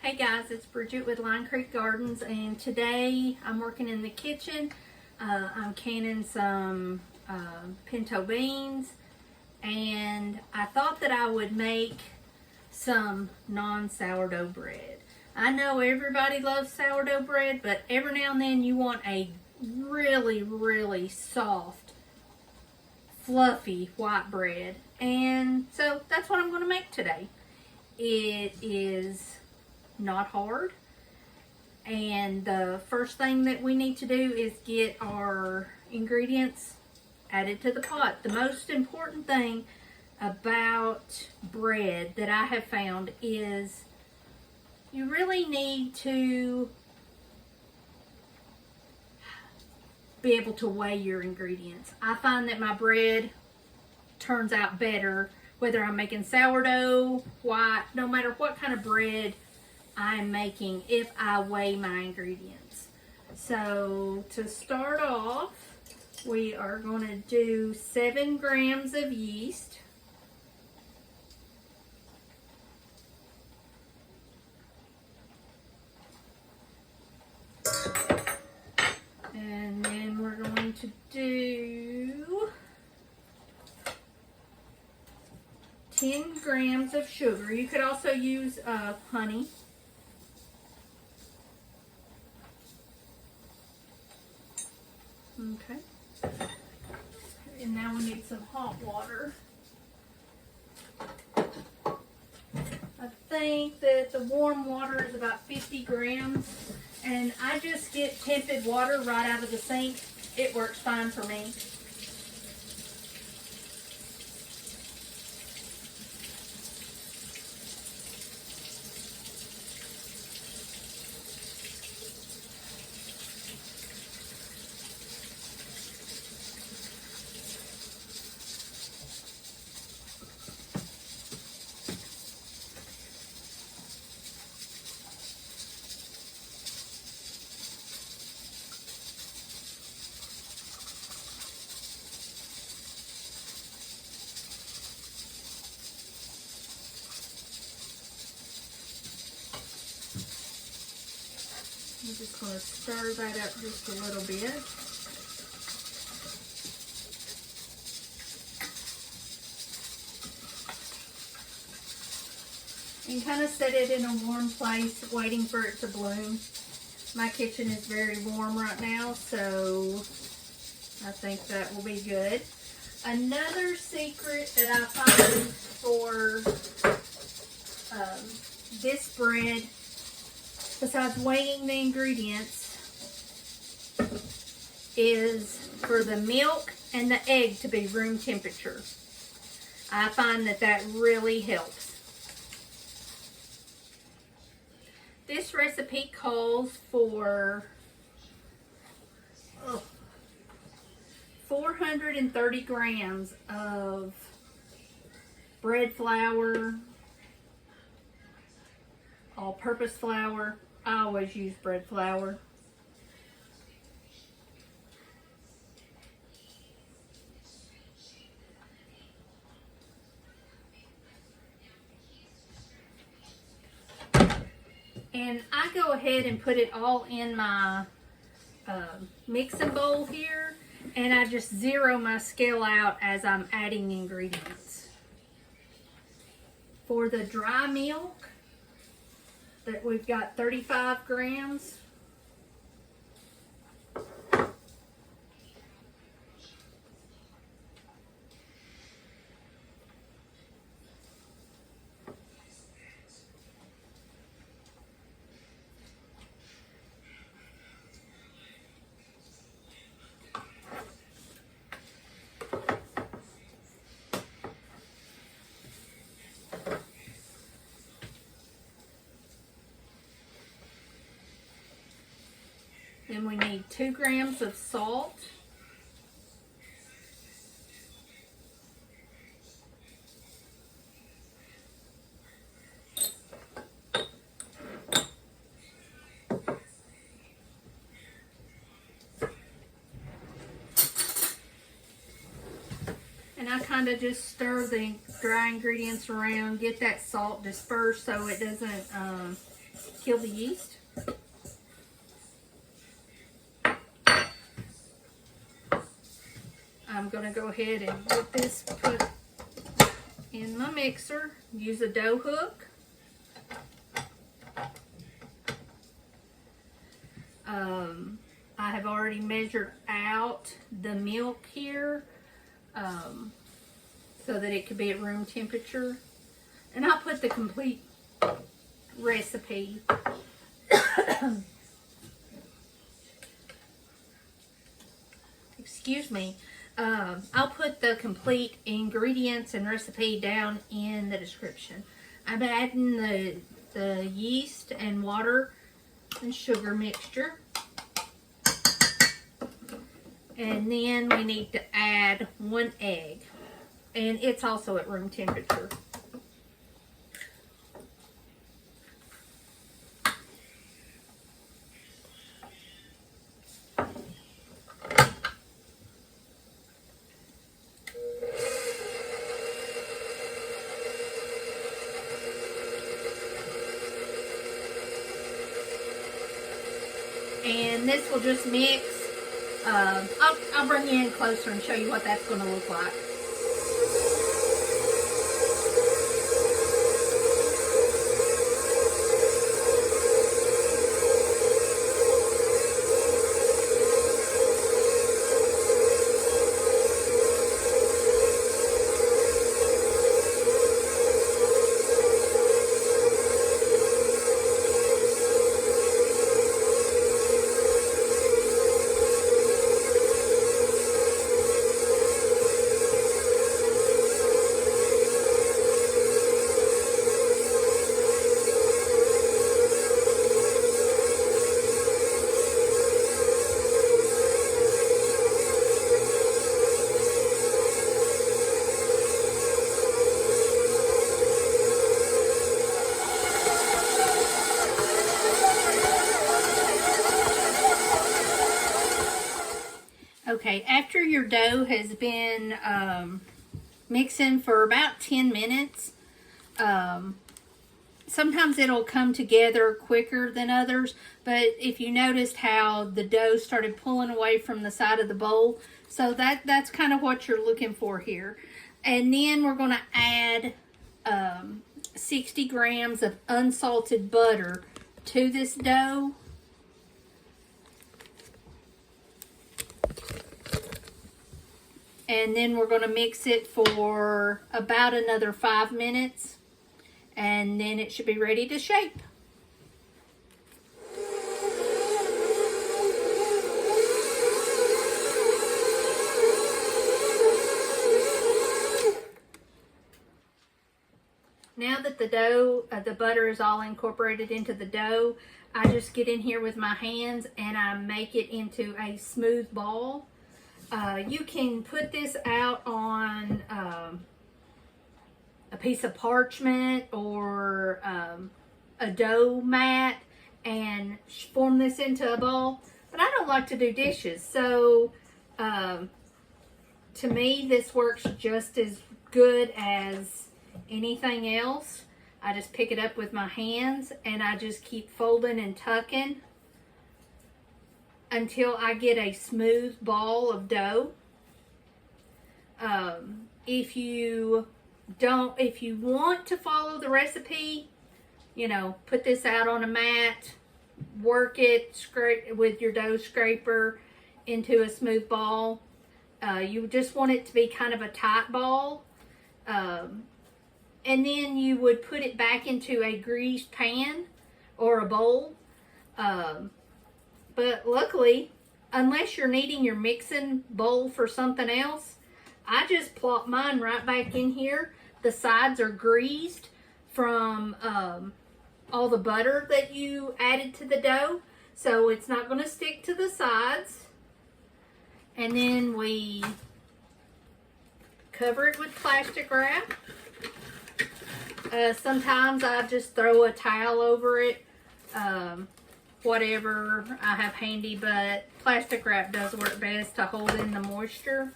Hey guys, it's Bridget with Line Creek Gardens, and today I'm working in the kitchen. I'm canning some pinto beans, and I thought that I would make some non-sourdough bread. I know everybody loves sourdough bread, but every now and then you want a really soft, fluffy white bread, and so that's what I'm going to make today. It is not hard, and the first thing that we need to do is get our ingredients added to the pot. The most important thing about bread that I have found is you really need to be able to weigh your ingredients. I find that my bread turns out better whether I'm making sourdough, white, no matter what kind of bread I'm making, if I weigh my ingredients. So to start off, we are going to do 7 grams of yeast. And then we're going to do 10 grams of sugar. You could also use honey. Okay. And now we need some hot water. I think that the warm water is about 50 grams. And I just get tepid water right out of the sink. It works fine for me. I'm just going to stir that up just a little bit. And kind of set it in a warm place, waiting for it to bloom. My kitchen is very warm right now, so I think that will be good. Another secret that I find for this bread, besides weighing the ingredients, is for the milk and the egg to be room temperature. I find that that really helps. This recipe calls for 430 grams of bread flour, all-purpose flour. I always use bread flour. And I go ahead and put it all in my mixing bowl here, and I just zero my scale out as I'm adding ingredients. For the dry milk, that we've got 35 grams. Then we need 2 grams of salt. And I kind of just stir the dry ingredients around, get that salt dispersed so it doesn't kill the yeast. I'm going to go ahead and get this put in my mixer. Use a dough hook. I have already measured out the milk here so that it could be at room temperature. And I'll put the complete recipe excuse me. I'll put the complete ingredients and recipe down in the description. I'm adding the yeast and water and sugar mixture. And then we need to add 1 egg. And it's also at room temperature. And this will just mix. I'll bring you in closer and show you what that's going to look like. Okay, after your dough has been mixing for about 10 minutes, sometimes it'll come together quicker than others, but if you noticed how the dough started pulling away from the side of the bowl, so that's kind of what you're looking for here. And then we're going to add 60 grams of unsalted butter to this dough. And then we're going to mix it for about another 5 minutes. And then it should be ready to shape. Now that the dough, the butter is all incorporated into the dough, I just get in here with my hands and I make it into a smooth ball. You can put this out on a piece of parchment or a dough mat and form this into a ball, but I don't like to do dishes, so to me this works just as good as anything else. I just pick it up with my hands and I just keep folding and tucking until I get a smooth ball of dough. If you want to follow the recipe, you know, put this out on a mat, work it, scrape with your dough scraper into a smooth ball. You just want it to be kind of a tight ball. And then you would put it back into a greased pan or a bowl. But luckily, unless you're needing your mixing bowl for something else, I just plop mine right back in here. The sides are greased from all the butter that you added to the dough, so it's not going to stick to the sides. And then we cover it with plastic wrap. Sometimes I just throw a towel over it, whatever I have handy, but plastic wrap does work best to hold in the moisture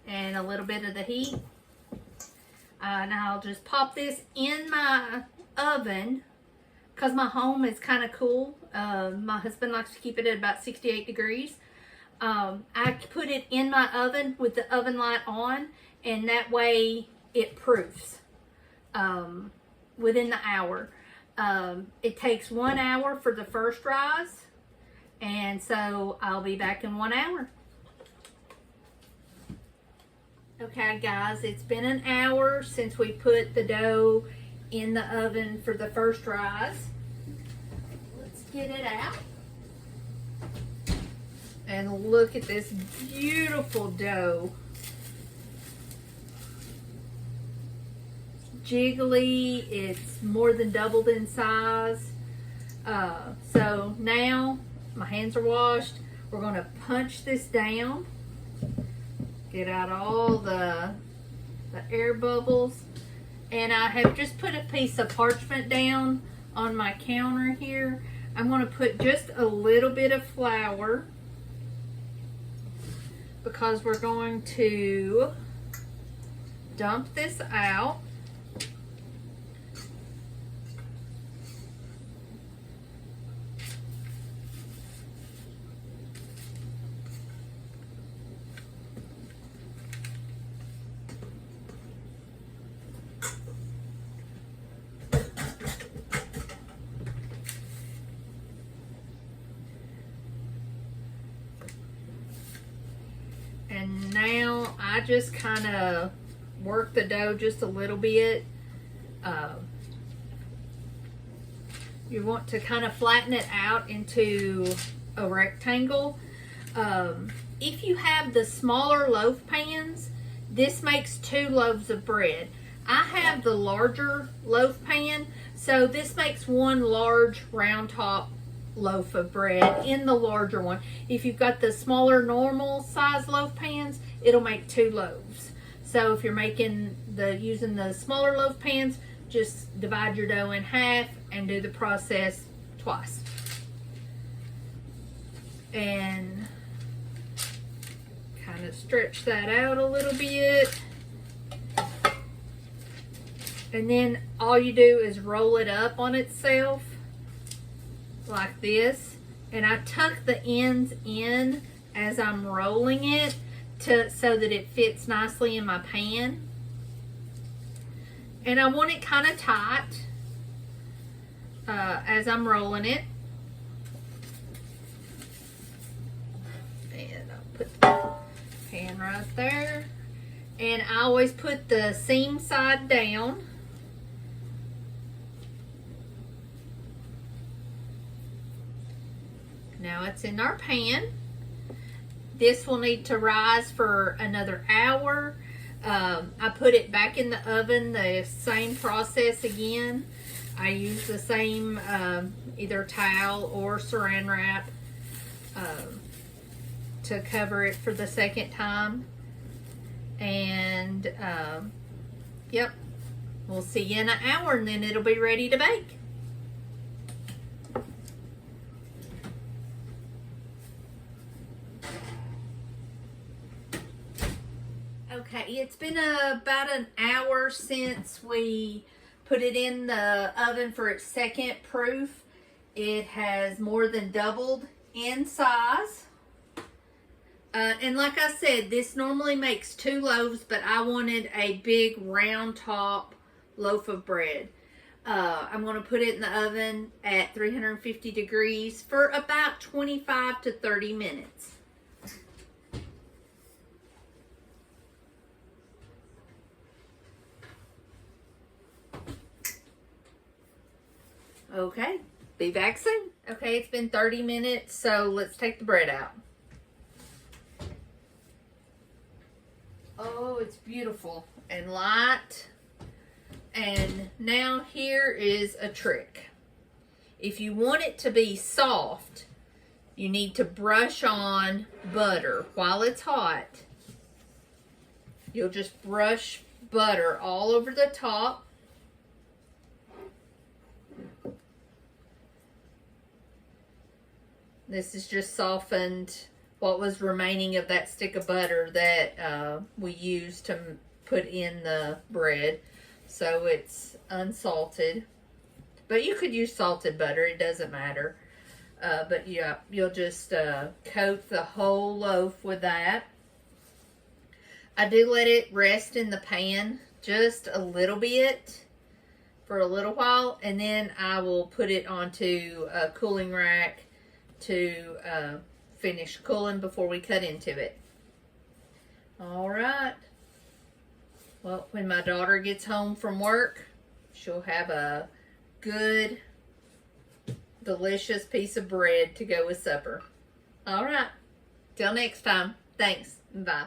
and a little bit of the heat. And I'll just pop this in my oven because my home is kind of cool. My husband likes to keep it at about 68 degrees. I put it in my oven with the oven light on, and that way it proofs within the hour. It takes 1 hour for the first rise, and so I'll be back in 1 hour. Okay guys, it's been an hour since we put the dough in the oven for the first rise. Let's get it out. And look at this beautiful dough. Jiggly, it's more than doubled in size. So now my hands are washed. We're going to punch this down. Get out all the air bubbles. And I have just put a piece of parchment down on my counter here. I'm going to put just a little bit of flour because we're going to dump this out. And now I just kind of work the dough just a little bit. You want to kind of flatten it out into a rectangle. If you have the smaller loaf pans, this makes 2 loaves of bread. I have the larger loaf pan, so this makes 1 large round top loaf of bread in the larger one. If you've got the smaller normal size loaf pans, it'll make 2 loaves. So if you're making using the smaller loaf pans, just divide your dough in half and do the process twice. And kind of stretch that out a little bit. And then all you do is roll it up on itself like this, and I tuck the ends in as I'm rolling it so that it fits nicely in my pan. And I want it kind of tight as I'm rolling it. And I'll put the pan right there. And I always put the seam side down. Now it's in our pan. This will need to rise for another hour. I put it back in the oven, the same process again. I use the same either towel or saran wrap to cover it for the second time. And yep, we'll see you in an hour and then it'll be ready to bake. Okay, it's been about an hour since we put it in the oven for its second proof. It has more than doubled in size. And like I said, this normally makes 2 loaves, but I wanted a big round top loaf of bread. I'm going to put it in the oven at 350 degrees for about 25 to 30 minutes. Okay, be back soon. Okay, it's been 30 minutes, so let's take the bread out. Oh, it's beautiful and light. And now here is a trick. If you want it to be soft, you need to brush on butter while it's hot. You'll just brush butter all over the top. This is just softened what was remaining of that stick of butter that we used to put in the bread. So it's unsalted. But you could use salted butter. It doesn't matter. But yeah, you'll just coat the whole loaf with that. I do let it rest in the pan just a little bit for a little while, and then I will put it onto a cooling rack to finish cooling before we cut into it. All right. Well, when my daughter gets home from work, she'll have a good, delicious piece of bread to go with supper. All right. Till next time. Thanks. Bye.